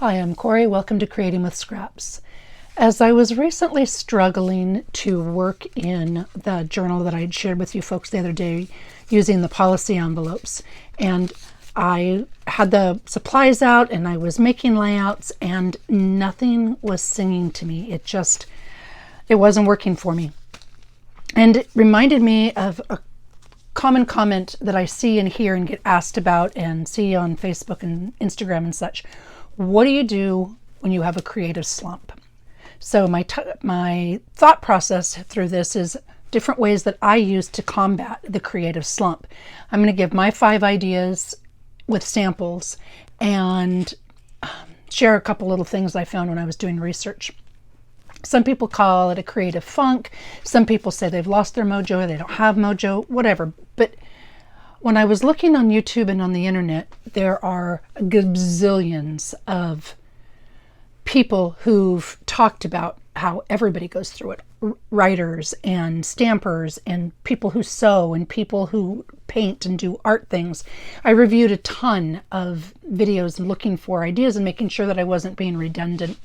Hi, I'm Corey. Welcome to Creating with Scraps. As I was recently struggling to work in the journal that I had shared with you folks the other day using the policy envelopes, and I had the supplies out and I was making layouts and nothing was singing to me. It wasn't working for me. And it reminded me of a common comment that I see and hear and get asked about and see on Facebook and Instagram and such. What do you do when you have a creative slump? So my thought process through this is different ways that I use to combat the creative slump. I'm going to give my 5 ideas with samples and share a couple little things I found when I was doing research. Some people call it a creative funk. Some people say they've lost their mojo, they don't have mojo, whatever. But when I was looking on YouTube and on the internet, there are gazillions of people who've talked about how everybody goes through it. Writers and stampers and people who sew and people who paint and do art things. I reviewed a ton of videos looking for ideas and making sure that I wasn't being redundant.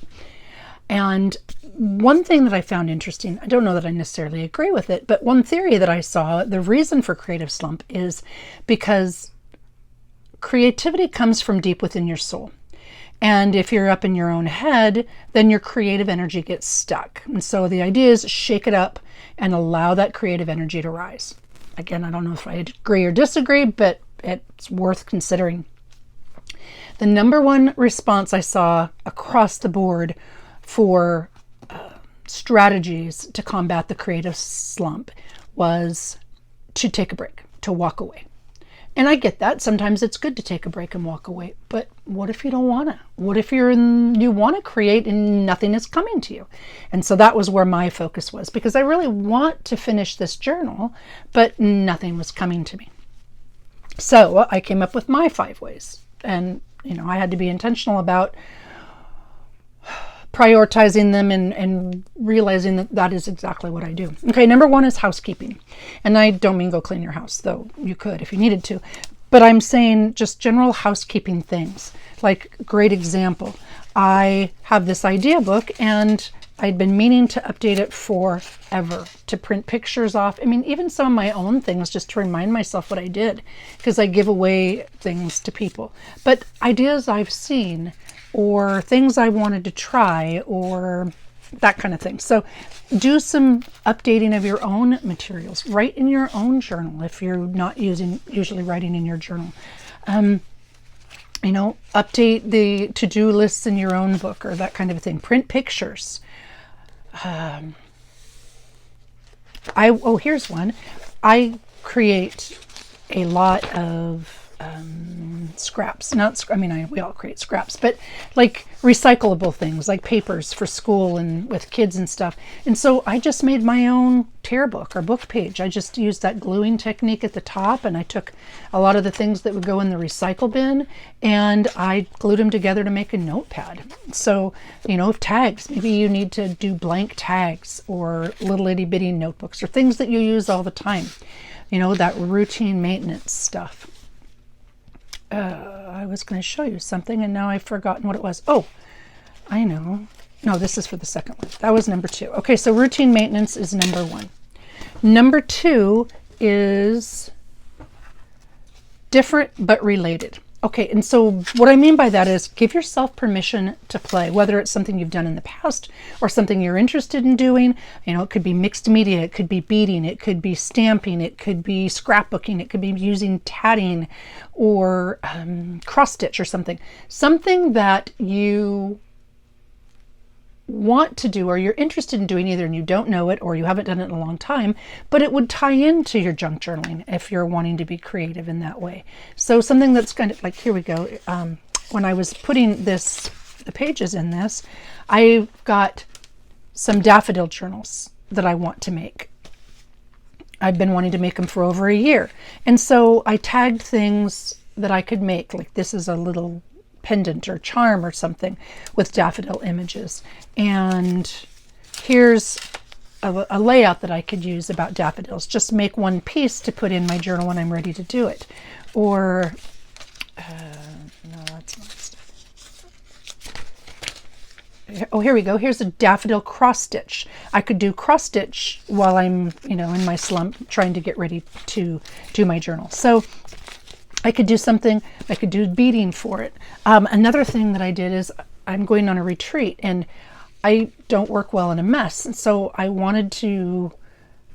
And one thing that I found interesting, I don't know that I necessarily agree with it, but one theory that I saw, the reason for creative slump is because creativity comes from deep within your soul. And if you're up in your own head, then your creative energy gets stuck. And so the idea is shake it up and allow that creative energy to rise. Again, I don't know if I agree or disagree, but it's worth considering. The number one response I saw across the board for strategies to combat the creative slump was to take a break, to walk away. And I get that. Sometimes it's good to take a break and walk away. But what if you don't want to? What if you want to create and nothing is coming to you? And so that was where my focus was, because I really want to finish this journal, but nothing was coming to me. So I came up with my 5 ways. And, I had to be intentional about prioritizing them and realizing that that is exactly what I do. Okay, number 1 is housekeeping. And I don't mean go clean your house, though you could if you needed to. But I'm saying just general housekeeping things. Like, great example. I have this idea book and I'd been meaning to update it forever, to print pictures off. I mean, even some of my own things just to remind myself what I did, because I give away things to people. But ideas I've seen, or things I wanted to try, or that kind of thing. So do some updating of your own materials. Write in your own journal if you're not usually writing in your journal. Update the to-do lists in your own book or that kind of thing. Print pictures. Here's one. I create a lot of scraps. We all create scraps, but like recyclable things like papers for school and with kids and stuff. And so I just made my own tear book or book page. I just used that gluing technique at the top, and I took a lot of the things that would go in the recycle bin and I glued them together to make a notepad. So, tags, maybe you need to do blank tags or little itty bitty notebooks or things that you use all the time. That routine maintenance stuff. I was going to show you something and now I've forgotten what it was. Oh, I know. No, this is for the second one. That was number 2. Okay, so routine maintenance is number 1. Number 2 is different but related. Okay, and so what I mean by that is give yourself permission to play, whether it's something you've done in the past or something you're interested in doing. It could be mixed media, it could be beading, it could be stamping, it could be scrapbooking, it could be using tatting or cross stitch or something. Something that you want to do or you're interested in doing, either and you don't know it or you haven't done it in a long time, but it would tie into your junk journaling if you're wanting to be creative in that way. So something that's kind of like, here we go. When I was putting the pages in this, I've got some daffodil journals that I want to make. I've been wanting to make them for over a year. And so I tagged things that I could make, like this is a little pendant or charm or something with daffodil images. And here's a layout that I could use about daffodils. Just make one piece to put in my journal when I'm ready to do it. Or, no, that's not stuff. oh, here we go. Here's a daffodil cross stitch. I could do cross stitch while I'm, in my slump trying to get ready to do my journal. So I could do something, I could do beading for it. Another thing that I did is I'm going on a retreat and I don't work well in a mess. And so I wanted to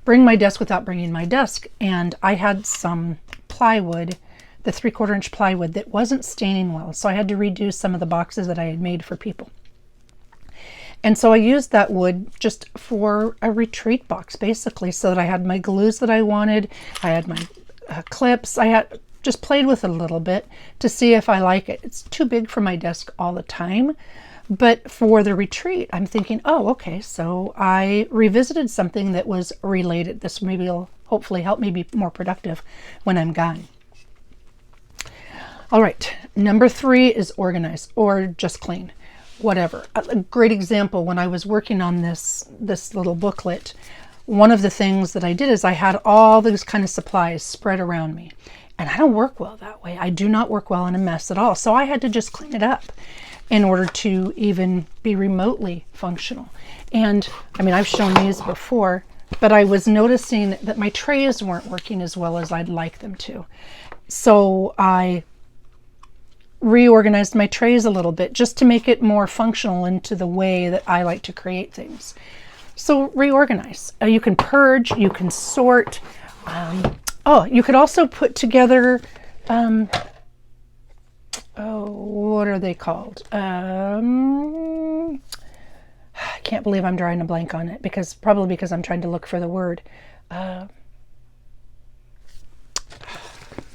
bring my desk without bringing my desk. And I had some plywood, the 3/4 inch plywood that wasn't staining well. So I had to redo some of the boxes that I had made for people. And so I used that wood just for a retreat box, basically, so that I had my glues that I wanted. I had my clips. I had just played with it a little bit to see if I like it. It's too big for my desk all the time. But for the retreat, I'm thinking, oh, okay, so I revisited something that was related. This maybe will hopefully help me be more productive when I'm gone. All right, number 3 is organize or just clean, whatever. A great example, when I was working on this little booklet, one of the things that I did is I had all these kind of supplies spread around me. And I don't work well that way. I do not work well in a mess at all. So I had to just clean it up in order to even be remotely functional. And I mean, I've shown these before, but I was noticing that my trays weren't working as well as I'd like them to. So I reorganized my trays a little bit just to make it more functional into the way that I like to create things. So reorganize. You can purge, you can sort. Oh, you could also put together, what are they called? I can't believe I'm drawing a blank on it, probably because I'm trying to look for the word.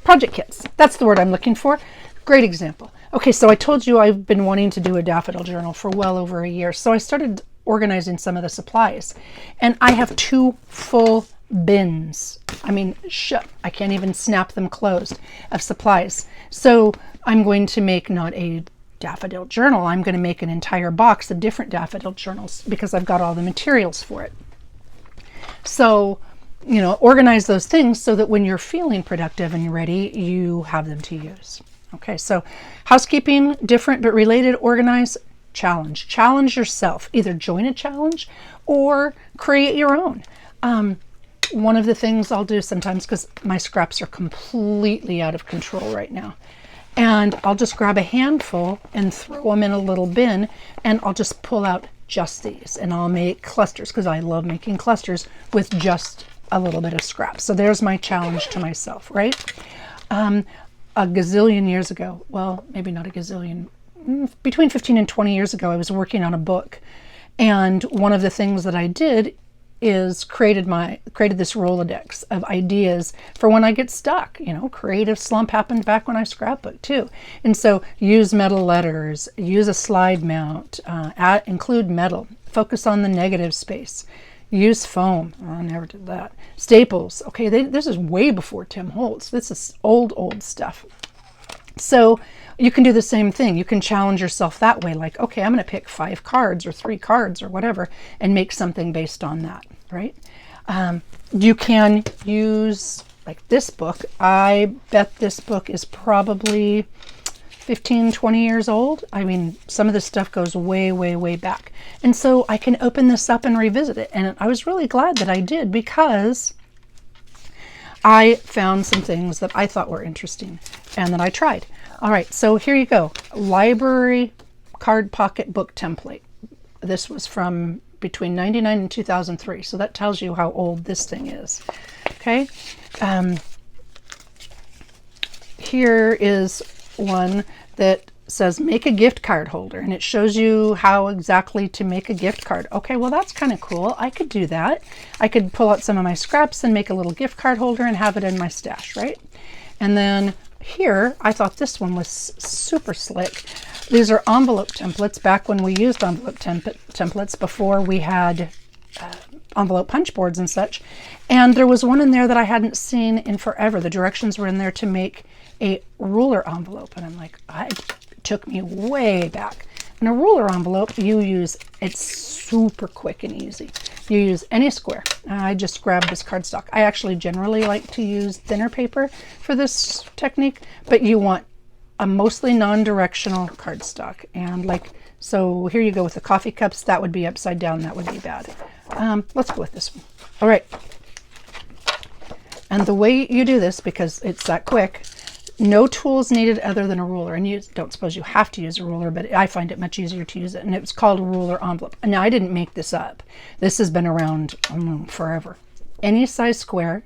Project kits. That's the word I'm looking for. Great example. Okay, so I told you I've been wanting to do a daffodil journal for well over a year. So I started organizing some of the supplies. And I have 2 full bins. I mean, I can't even snap them closed of supplies. So I'm going to make not a daffodil journal. I'm going to make an entire box of different daffodil journals because I've got all the materials for it. So, organize those things so that when you're feeling productive and ready, you have them to use. Okay, so housekeeping, different but related, organize, challenge. Challenge yourself. Either join a challenge or create your own. One of the things I'll do sometimes, because my scraps are completely out of control right now, and I'll just grab a handful and throw them in a little bin, and I'll just pull out just these, and I'll make clusters, because I love making clusters with just a little bit of scraps. So there's my challenge to myself, right? A gazillion years ago, well, maybe not a gazillion, between 15 and 20 years ago, I was working on a book, and one of the things that I did is created this Rolodex of ideas for when I get stuck. Creative slump happened back when I scrapbooked too. And so use metal letters, use a slide mount, include metal, focus on the negative space, use foam. I never did that. Staples. Okay, this is way before Tim Holtz. This is old stuff. So you can do the same thing. You can challenge yourself that way. Like, okay, I'm going to pick 5 cards or 3 cards or whatever and make something based on that, right? You can use, like this book. I bet this book is probably 15, 20 years old. I mean, some of this stuff goes way, way, way back. And so I can open this up and revisit it. And I was really glad that I did because I found some things that I thought were interesting and that I tried. All right, so here you go. Library card pocket book template. This was from between 1999 and 2003. So that tells you how old this thing is. Okay. Here is one that says make a gift card holder, and it shows you how exactly to make a gift card. Okay, well, that's kind of cool. I could do that. I could pull out some of my scraps and make a little gift card holder and have it in my stash, right? And then here, I thought this one was super slick. These are envelope templates back when we used envelope templates before we had envelope punch boards and such. And there was one in there that I hadn't seen in forever. The directions were in there to make a ruler envelope. And I'm like, it took me way back. In a ruler envelope, it's super quick and easy. You use any square. I just grabbed this cardstock. I actually generally like to use thinner paper for this technique, but you want a mostly non-directional cardstock. And like, so here you go with the coffee cups. That would be upside down. That would be bad. Let's go with this one. All right. And the way you do this, because it's that quick, no tools needed other than a ruler. And you don't suppose you have to use a ruler, but I find it much easier to use it. And it's called a ruler envelope. Now, I didn't make this up. This has been around forever. Any size square.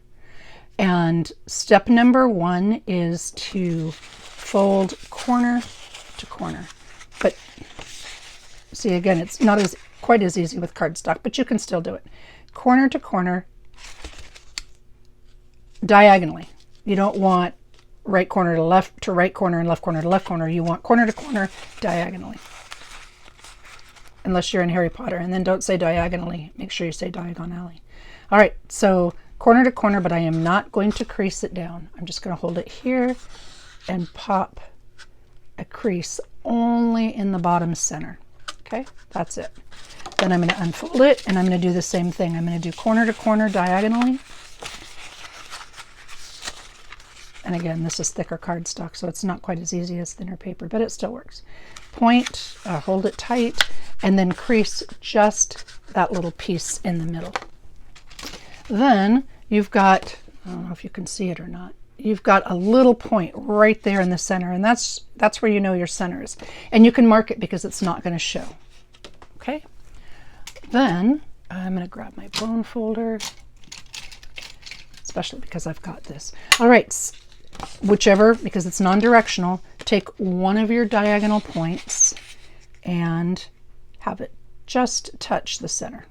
And step number 1 is to fold corner to corner. But see, again, it's not quite as easy with cardstock, but you can still do it. Corner to corner, diagonally. You don't want right corner to left to right corner and left corner to left corner. You want corner to corner diagonally. Unless you're in Harry Potter, and then don't say diagonally. Make sure you say diagonally. All right, so corner to corner, but I am not going to crease it down. I'm just going to hold it here and pop a crease only in the bottom center. Okay, that's it. Then I'm going to unfold it, and I'm going to do the same thing. I'm going to do corner to corner diagonally. And again, this is thicker cardstock, so it's not quite as easy as thinner paper, but it still works. Point, hold it tight, and then crease just that little piece in the middle. Then you've got, I don't know if you can see it or not, you've got a little point right there in the center, and that's where you know your center is. And you can mark it because it's not going to show. Okay? Then I'm going to grab my bone folder, especially because I've got this. All right, whichever, because it's non-directional, take one of your diagonal points and have it just touch the center.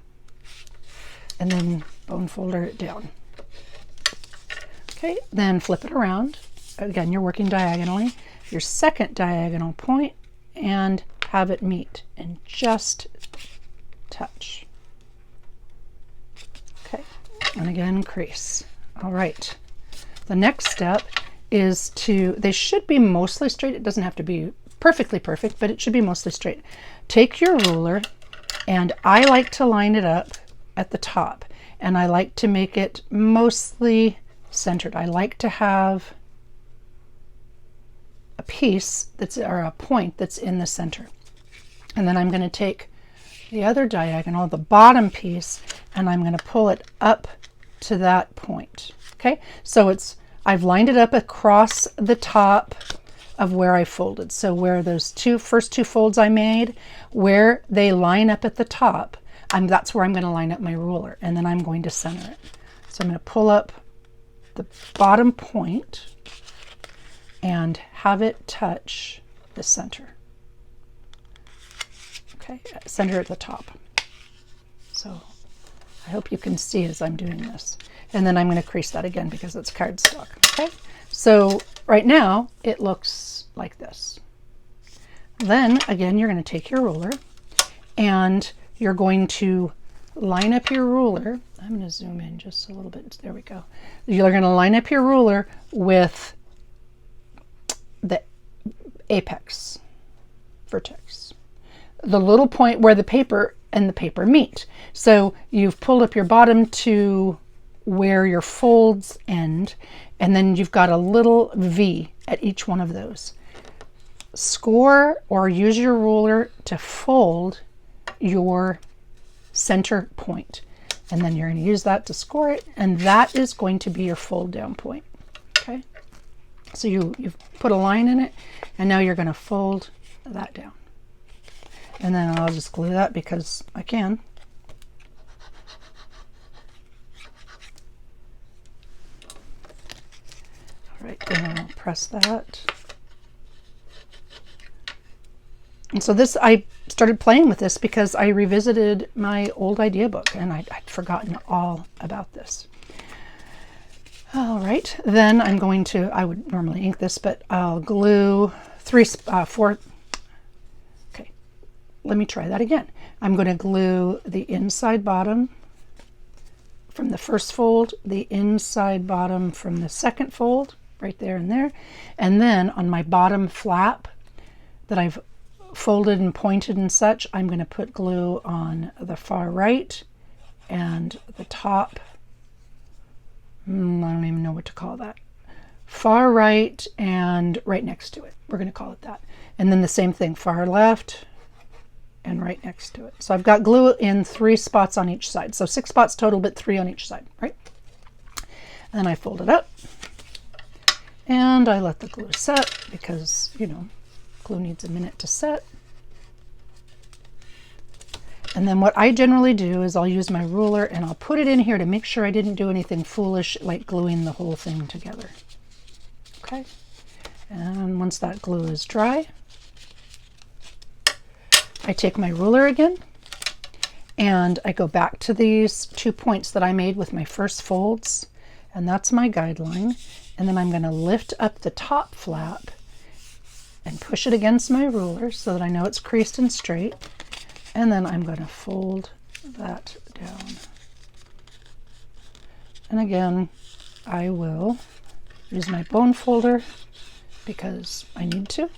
And then bone folder it down. Okay, then flip it around. Again, you're working diagonally. Your second diagonal point and have it meet and just touch. Okay, and again, crease. All right, the next step is they should be mostly straight. It doesn't have to be perfectly perfect, but it should be mostly straight. Take your ruler, and I like to line it up at the top, and I like to make it mostly centered. I like to have a piece or a point that's in the center. And then I'm going to take the other diagonal, the bottom piece, and I'm going to pull it up to that point. Okay, so I've lined it up across the top of where I folded. So where those first two folds I made, where they line up at the top, that's where I'm going to line up my ruler, and then I'm going to center it. So I'm going to pull up the bottom point and have it touch the center. Okay, center at the top. So I hope you can see as I'm doing this. And then I'm going to crease that again because it's cardstock. Okay, so right now it looks like this. Then again, you're going to take your ruler and you're going to line up your ruler. I'm going to zoom in just a little bit. There we go. You're going to line up your ruler with the apex vertex, the little point where the paper and the paper meet. So you've pulled up your bottom to where your folds end, and then you've got a little V at each one of those. Score or use your ruler to fold your center point, and then you're going to use that to score it, and that is going to be your fold down point. Okay, so you've put a line in it, and now you're going to fold that down, and then I'll just glue that because I can. All right, then I'll press that. And so I started playing with this because I revisited my old idea book, and I'd forgotten all about this. All right, then I would normally ink this, but I'll glue 4. Okay, let me try that again. I'm going to glue the inside bottom from the first fold, the inside bottom from the second fold, right there and there. And then on my bottom flap that I've folded and pointed and such, I'm going to put glue on the far right and the top, I don't even know what to call that, far right and right next to it. We're going to call it that. And then the same thing, far left and right next to it. So I've got glue in 3 spots on each side. So 6 spots total, but 3 on each side, right? And then I fold it up and I let the glue set because, you know, glue needs a minute to set. And then what I generally do is I'll use my ruler and I'll put it in here to make sure I didn't do anything foolish like gluing the whole thing together. Okay. And once that glue is dry, I take my ruler again and I go back to these 2 points that I made with my first folds, and that's my guideline. And then I'm going to lift up the top flap and push it against my ruler so that I know it's creased and straight. And then I'm going to fold that down. And again, I will use my bone folder because I need to.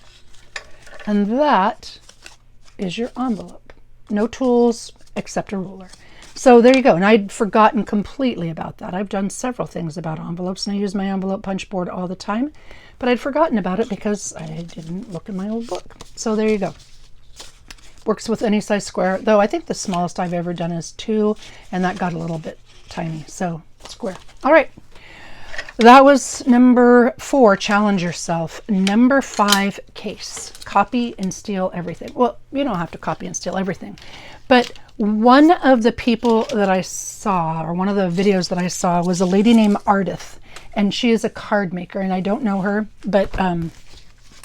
And that is your envelope. No tools except a ruler. So there you go. And I'd forgotten completely about that. I've done several things about envelopes and I use my envelope punch board all the time, but I'd forgotten about it because I didn't look in my old book. So there you go. Works with any size square, though I think the smallest I've ever done is 2, and that got a little bit tiny, so square. All right, that was number 4, challenge yourself. Number 5, case. Copy and steal everything. Well, you don't have to copy and steal everything, but one of the people that I saw, or one of the videos that I saw, was a lady named Ardyth, and she is a card maker, and I don't know her, but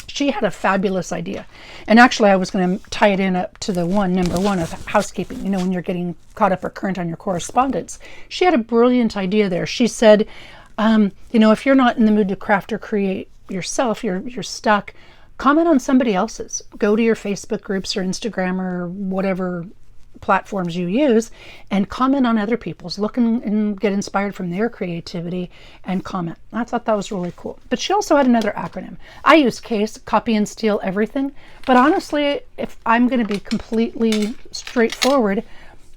she had a fabulous idea. And actually I was going to tie it in up to the number 1 of housekeeping, you know, when you're getting caught up or current on your correspondence. She had a brilliant idea there. She said, you know, if you're not in the mood to craft or create yourself, you're stuck, comment on somebody else's. Go to your Facebook groups or Instagram or whatever platforms you use and comment on other people's. Look and get inspired from their creativity and comment. I thought that was really cool. But she also had another acronym. I use CASE, copy and steal everything. But honestly, if I'm going to be completely straightforward,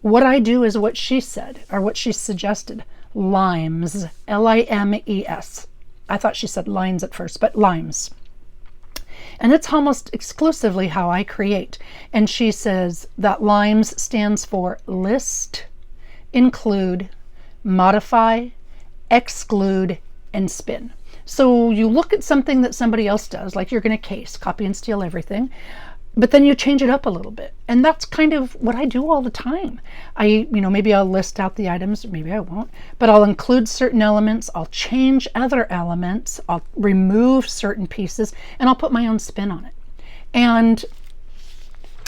what I do is what she said, or what she suggested. Limes, Limes. I thought she said lines at first, but limes. And it's almost exclusively how I create. And she says that LIMES stands for list, include, modify, exclude, and spin. So you look at something that somebody else does, like you're going to case, copy and steal everything, but then you change it up a little bit. And that's kind of what I do all the time. Maybe I'll list out the items, maybe I won't, but I'll include certain elements, I'll change other elements, I'll remove certain pieces, and I'll put my own spin on it. And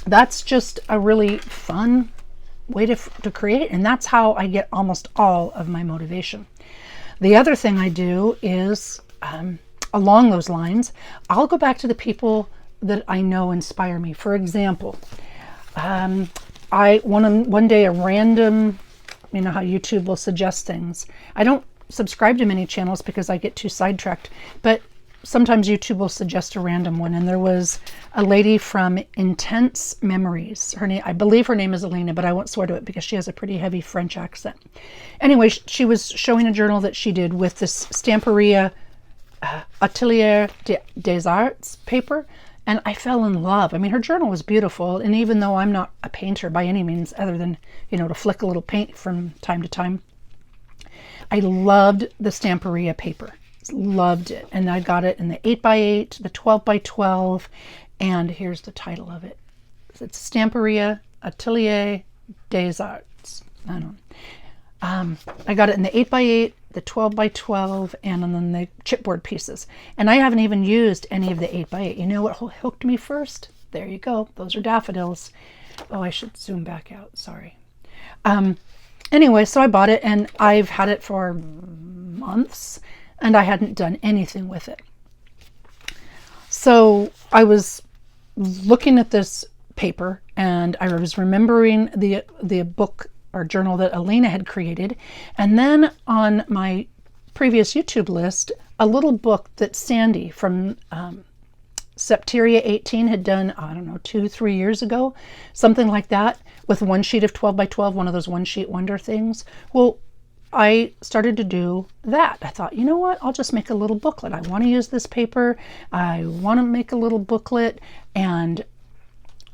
that's just a really fun way to create, and that's how I get almost all of my motivation. The other thing I do is, along those lines, I'll go back to the people that I know inspire me. For example, one day a random, you know how YouTube will suggest things. I don't subscribe to many channels because I get too sidetracked, but sometimes YouTube will suggest a random one. And there was a lady from Intense Memories. Her name, I believe her name is Alina, but I won't swear to it because she has a pretty heavy French accent. Anyway, she was showing a journal that she did with this Stamperia Atelier des Arts paper. And I fell in love. I mean, her journal was beautiful. And even though I'm not a painter by any means, other than, you know, to flick a little paint from time to time, I loved the Stamperia paper. Loved it. And I got it in the 8x8, the 12x12. And here's the title of it. It's Stamperia Atelier des Arts. I don't know. I got it in the 8x8, the 12x12, and then the chipboard pieces. And I haven't even used any of the 8x8. You know what hooked me first? There you go. Those are daffodils. Oh, I should zoom back out. Sorry. Anyway, so I bought it, and I've had it for months, and I hadn't done anything with it. So I was looking at this paper, and I was remembering the book or journal that Alina had created. And then on my previous YouTube list, a little book that Sandy from Septeria 18 had done, I don't know, 2-3 years ago, something like that, with one sheet of 12x12, one of those one sheet wonder things. Well, I started to do that. I thought, you know what, I'll just make a little booklet. I want to use this paper. I want to make a little booklet, and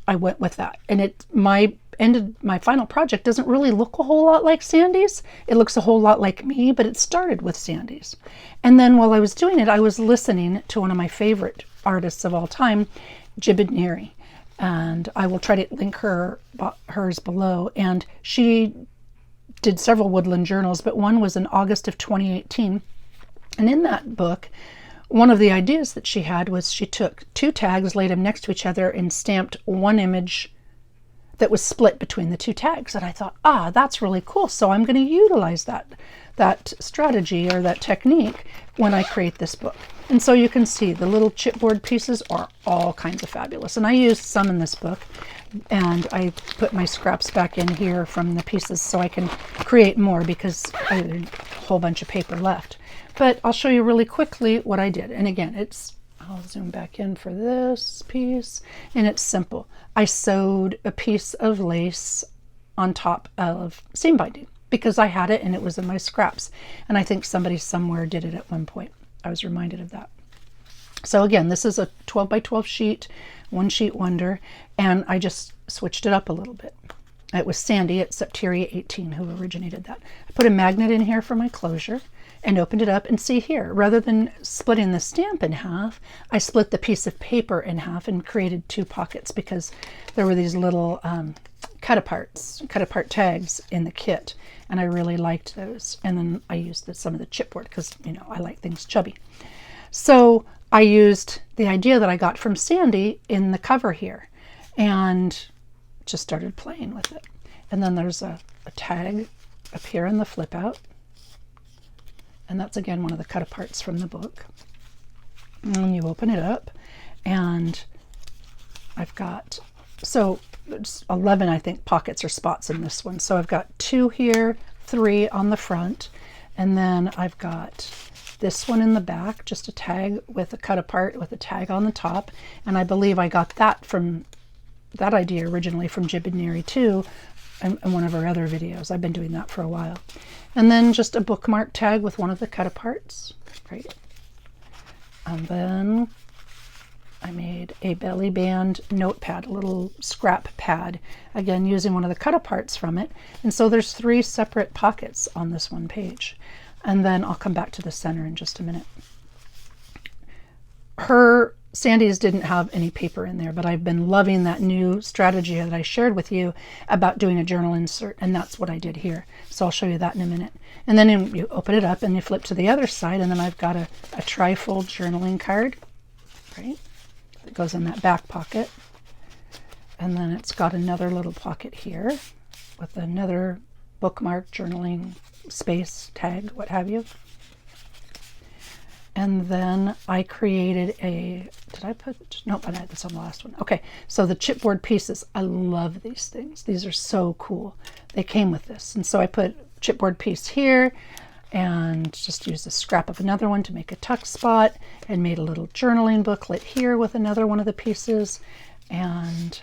I went with that. And my final project doesn't really look a whole lot like Sandy's. It looks a whole lot like me, but it started with Sandy's. And then while I was doing it, I was listening to one of my favorite artists of all time, Jibid Neary. And I will try to link hers below. And she did several woodland journals, but one was in August of 2018. And in that book, one of the ideas that she had was she took 2 tags, laid them next to each other, and stamped one image that was split between the 2 tags. And I thought, that's really cool. So I'm going to utilize that strategy or that technique when I create this book. And so you can see the little chipboard pieces are all kinds of fabulous. And I used some in this book, and I put my scraps back in here from the pieces so I can create more, because I had a whole bunch of paper left. But I'll show you really quickly what I did. And again, I'll zoom back in for this piece, and it's simple. I sewed a piece of lace on top of seam binding because I had it and it was in my scraps. And I think somebody somewhere did it at one point. I was reminded of that. So again, this is a 12 by 12 sheet, one sheet wonder, and I just switched it up a little bit. It was Sandy at Septeria 18 who originated that. I put a magnet in here for my closure and opened it up, and see here, rather than splitting the stamp in half, I split the piece of paper in half and created 2 pockets, because there were these little cut apart tags in the kit, and I really liked those. And then I used some of the chipboard because, I like things chubby. So I used the idea that I got from Sandy in the cover here and just started playing with it. And then there's a tag up here in the flip out. And that's again one of the cut aparts from the book. And you open it up, and I've got, so there's 11, I think, pockets or spots in this one. So I've got 2 here, 3 on the front, and then I've got this one in the back, just a tag with a cut apart with a tag on the top. And I believe I got that idea originally from Jibid Neary too, in one of our other videos. I've been doing that for a while. And then just a bookmark tag with one of the cut aparts, right? And then I made a belly band notepad, a little scrap pad, again using one of the cut aparts from it. And so there's 3 separate pockets on this one page. And then I'll come back to the center in just a minute. Sandy's didn't have any paper in there, but I've been loving that new strategy that I shared with you about doing a journal insert, and that's what I did here. So I'll show you that in a minute. And then you open it up and you flip to the other side, and then I've got a trifold journaling card, right? That goes in that back pocket. And then it's got another little pocket here with another bookmark, journaling, space, tag, what have you. And then I created nope, I had this on the last one. Okay, so the chipboard pieces, I love these things. These are so cool. They came with this. And so I put chipboard piece here and just used a scrap of another one to make a tuck spot, and made a little journaling booklet here with another one of the pieces. And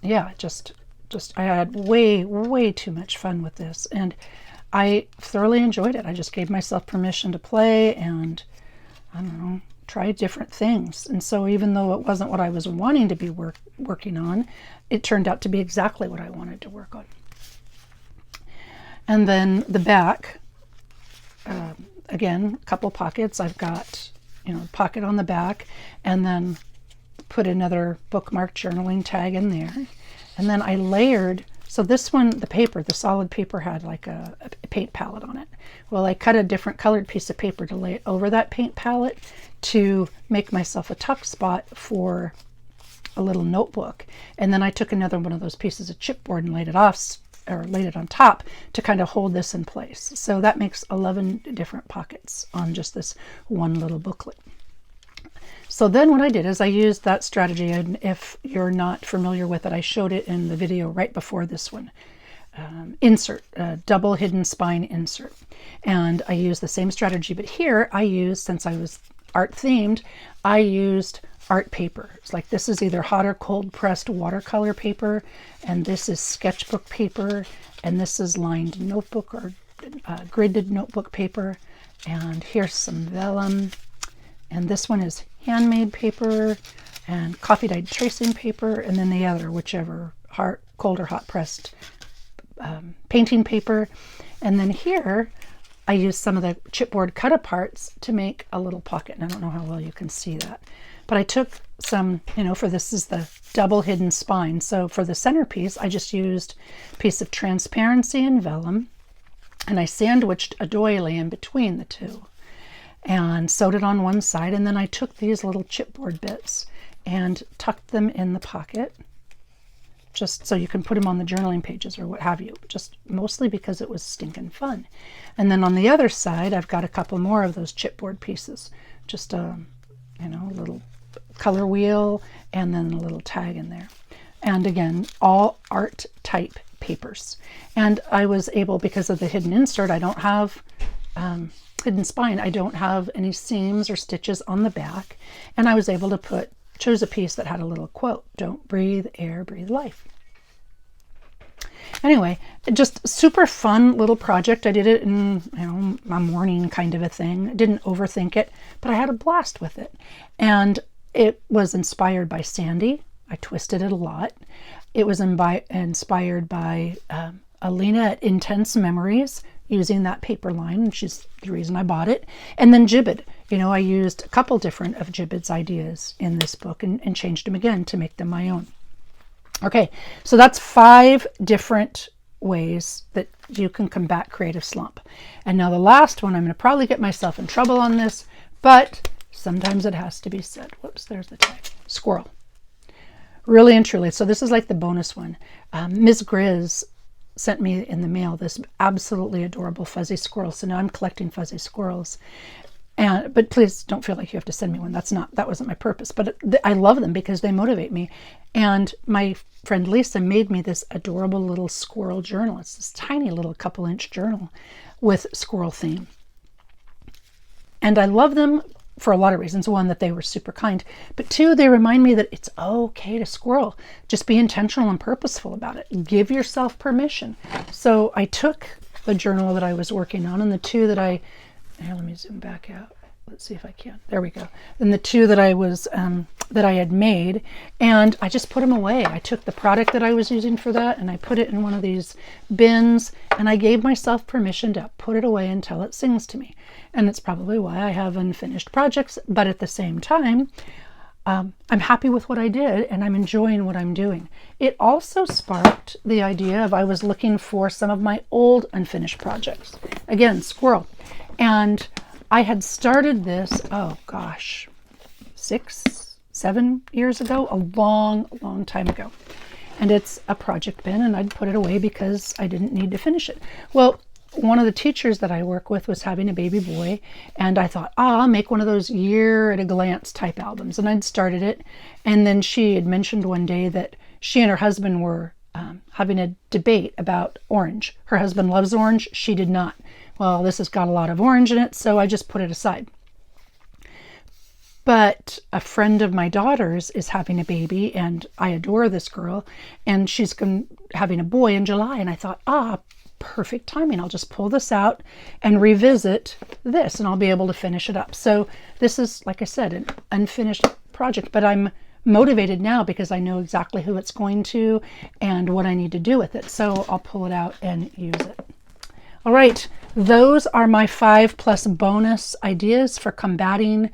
yeah, just I had way too much fun with this, and I thoroughly enjoyed it. I just gave myself permission to play and, I don't know, try different things. And so even though it wasn't what I was wanting to be working on, it turned out to be exactly what I wanted to work on. And then the back, again, a couple pockets. I've got, a pocket on the back, and then put another bookmark journaling tag in there. And then I layered. So this one, the solid paper had like a paint palette on it. Well, I cut a different colored piece of paper to lay it over that paint palette to make myself a tuck spot for a little notebook. And then I took another one of those pieces of chipboard and laid it on top to kind of hold this in place. So that makes 11 different pockets on just this one little booklet. So then what I did is I used that strategy, and if you're not familiar with it, I showed it in the video right before this one. Insert, double hidden spine insert. And I used the same strategy, but here I used, since I was art themed, I used art paper. It's like this is either hot or cold pressed watercolor paper, and this is sketchbook paper, and this is lined notebook or gridded notebook paper, and here's some vellum, and this one is handmade paper and coffee dyed tracing paper, and then the other, whichever, cold or hot pressed painting paper. And then here I used some of the chipboard cut aparts to make a little pocket, and I don't know how well you can see that, but I took some, for this is the double hidden spine, so for the centerpiece I just used a piece of transparency and vellum, and I sandwiched a doily in between the two and sewed it on one side, and then I took these little chipboard bits and tucked them in the pocket, just so you can put them on the journaling pages or what have you, just mostly because it was stinking fun. And then on the other side I've got a couple more of those chipboard pieces, just a little color wheel and then a little tag in there, and again all art type papers. And I was able, because of the hidden insert, I don't have hidden spine, I don't have any seams or stitches on the back, and I was able to choose a piece that had a little quote, "Don't breathe air, breathe life." Anyway, just super fun little project. I did it in a morning kind of a thing. I didn't overthink it, but I had a blast with it. And it was inspired by Sandy. I twisted it a lot. It was inspired by Alina at Intense Memories, using that paper line, and she's the reason I bought it. And then Jibid. I used a couple different of Jibid's ideas in this book and changed them again to make them my own. Okay, so that's 5 different ways that you can combat creative slump. And now the last one, I'm going to probably get myself in trouble on this, but sometimes it has to be said. Whoops, there's the tag. Squirrel. Really and truly. So this is like the bonus one. Ms. Grizz sent me in the mail this absolutely adorable fuzzy squirrel. So now I'm collecting fuzzy squirrels. But please don't feel like you have to send me one. That wasn't my purpose. But I love them because they motivate me. And my friend Lisa made me this adorable little squirrel journal. It's this tiny little couple-inch journal with squirrel theme. And I love them for a lot of reasons. One, that they were super kind. But 2, they remind me that it's okay to squirrel. Just be intentional and purposeful about it. Give yourself permission. So I took the journal that I was working on, and the 2 that let me zoom back out. Let's see if I can. There we go. And the 2 that I had made, and I just put them away. I took the product that I was using for that, and I put it in one of these bins, and I gave myself permission to put it away until it sings to me. And it's probably why I have unfinished projects, but at the same time, I'm happy with what I did, and I'm enjoying what I'm doing. It also sparked the idea of I was looking for some of my old unfinished projects. Again, squirrel. And I had started this, 6, 7 years ago, a long time ago. And it's a project bin, and I'd put it away because I didn't need to finish it. Well, one of the teachers that I work with was having a baby boy, and I thought, I'll make one of those year at a glance type albums. And I'd started it, and then she had mentioned one day that she and her husband were having a debate about orange. Her husband loves orange, she did not. Well, this has got a lot of orange in it, so I just put it aside. But a friend of my daughter's is having a baby, and I adore this girl, and she's having a boy in July, and I thought, perfect timing. I'll just pull this out and revisit this, and I'll be able to finish it up. So this is, like I said, an unfinished project, but I'm motivated now because I know exactly who it's going to and what I need to do with it. So I'll pull it out and use it. All right, those are my 5+ bonus ideas for combating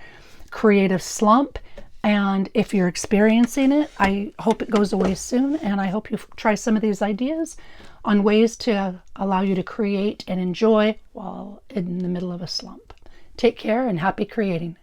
creative slump. And if you're experiencing it, I hope it goes away soon. And I hope you try some of these ideas on ways to allow you to create and enjoy while in the middle of a slump. Take care and happy creating.